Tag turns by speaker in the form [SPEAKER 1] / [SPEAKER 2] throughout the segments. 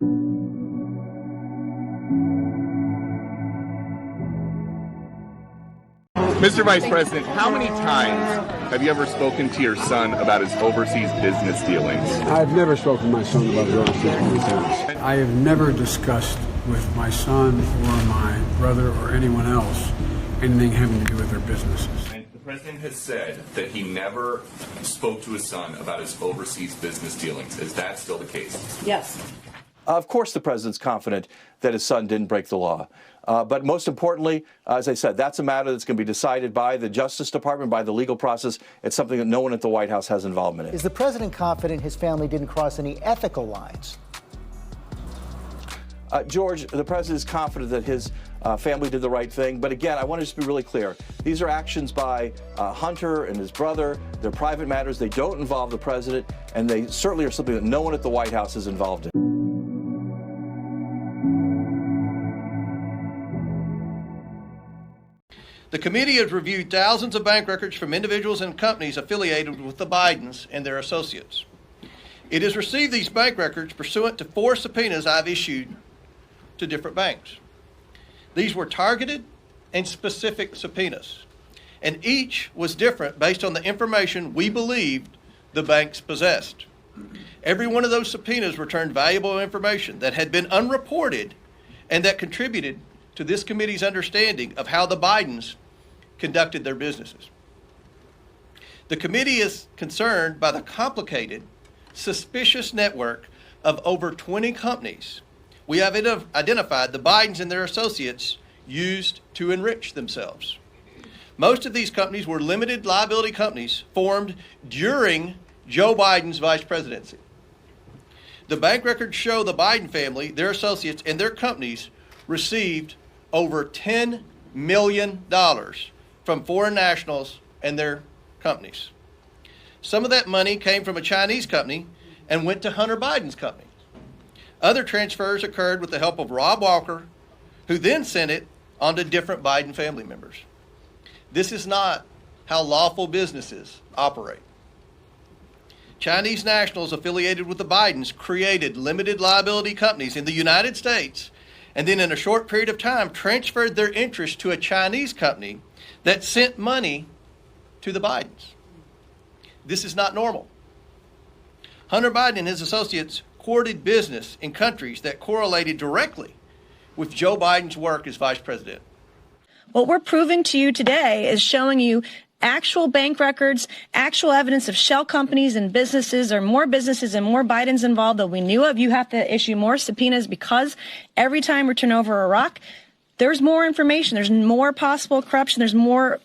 [SPEAKER 1] Mr. Vice President, how many times have you ever spoken to your son about his overseas business dealings?
[SPEAKER 2] I've never spoken to my son about his overseas business dealings. I have never discussed with my son or my brother or anyone else anything having to do with their businesses.
[SPEAKER 1] And the President has said that he never spoke to his son about his overseas business dealings. Is that still the case?
[SPEAKER 3] Yes.
[SPEAKER 4] Of course the President's confident that his son didn't break the law. But most importantly, as I said, that's a matter that's going to be decided by the Justice Department, by the legal process. It's something that no one at the White House has involvement in.
[SPEAKER 5] Is the President confident his family didn't cross any ethical lines?
[SPEAKER 4] George, the President is confident that his family did the right thing. But again, I want to just be really clear. These are actions by Hunter and his brother. They're private matters. They don't involve the President. And they certainly are something that no one at the White House is involved in.
[SPEAKER 6] The committee has reviewed thousands of bank records from individuals and companies affiliated with the Bidens and their associates. It has received these bank records pursuant to 4 subpoenas I've issued to different banks. These were targeted and specific subpoenas, and each was different based on the information we believed the banks possessed. Every one of those subpoenas returned valuable information that had been unreported and that contributed to this committee's understanding of how the Bidens conducted their businesses. The committee is concerned by the complicated, suspicious network of over 20 companies we have identified the Bidens and their associates used to enrich themselves. Most of these companies were limited liability companies formed during Joe Biden's vice presidency. The bank records show the Biden family, their associates, and their companies received over $10 million from foreign nationals and their companies. Some of that money came from a Chinese company and went to Hunter Biden's company. Other transfers occurred with the help of Rob Walker, who then sent it on to different Biden family members. This is not how lawful businesses operate. Chinese nationals affiliated with the Bidens created limited liability companies in the United States and then in a short period of time transferred their interest to a Chinese company that sent money to the Bidens. This is not normal. Hunter Biden and his associates courted business in countries that correlated directly with Joe Biden's work as vice president.
[SPEAKER 3] What we're proving to you today is showing you actual bank records, actual evidence of shell companies and businesses, or more businesses and more Bidens involved that we knew of. You have to issue more subpoenas because every time we turn over a rock, there's more information. There's more possible corruption. There's more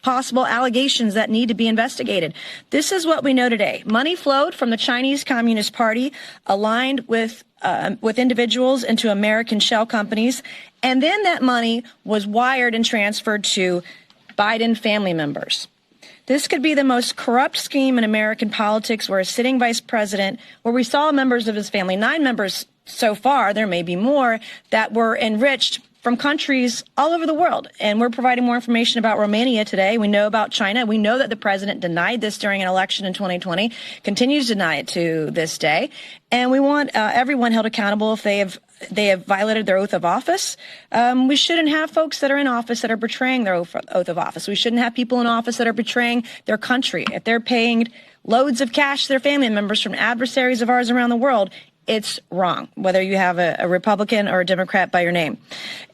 [SPEAKER 3] possible allegations that need to be investigated. This is what we know today. Money flowed from the Chinese Communist Party, aligned with individuals into American shell companies, and then that money was wired and transferred to Biden family members. This could be the most corrupt scheme in American politics, where a sitting vice president, where we saw members of his family, 9 members so far, there may be more, that were enriched from countries all over the world. And we're providing more information about Romania today. We know about China. We know that the president denied this during an election in 2020, continues to deny it to this day. And we want everyone held accountable if they have violated their oath of office. We shouldn't have folks that are in office that are betraying their oath of office. We shouldn't have people in office that are betraying their country. If they're paying loads of cash to their family members from adversaries of ours around the world, it's wrong, whether you have a Republican or a Democrat by your name.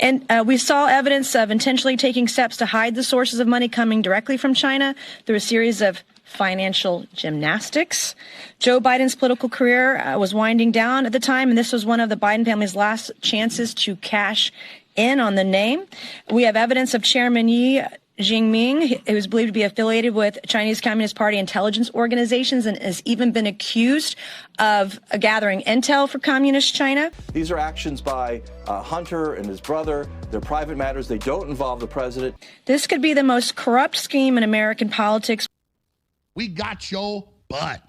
[SPEAKER 3] And we saw evidence of intentionally taking steps to hide the sources of money coming directly from China through a series of financial gymnastics. Joe Biden's political career was winding down at the time, and this was one of the Biden family's last chances to cash in on the name. We have evidence of Chairman Yi Jinping, who is believed to be affiliated with Chinese Communist Party intelligence organizations and has even been accused of gathering intel for communist China.
[SPEAKER 4] These are actions by Hunter and his brother. They're private matters. They don't involve the president.
[SPEAKER 3] This could be the most corrupt scheme in American politics.
[SPEAKER 7] We got your butt.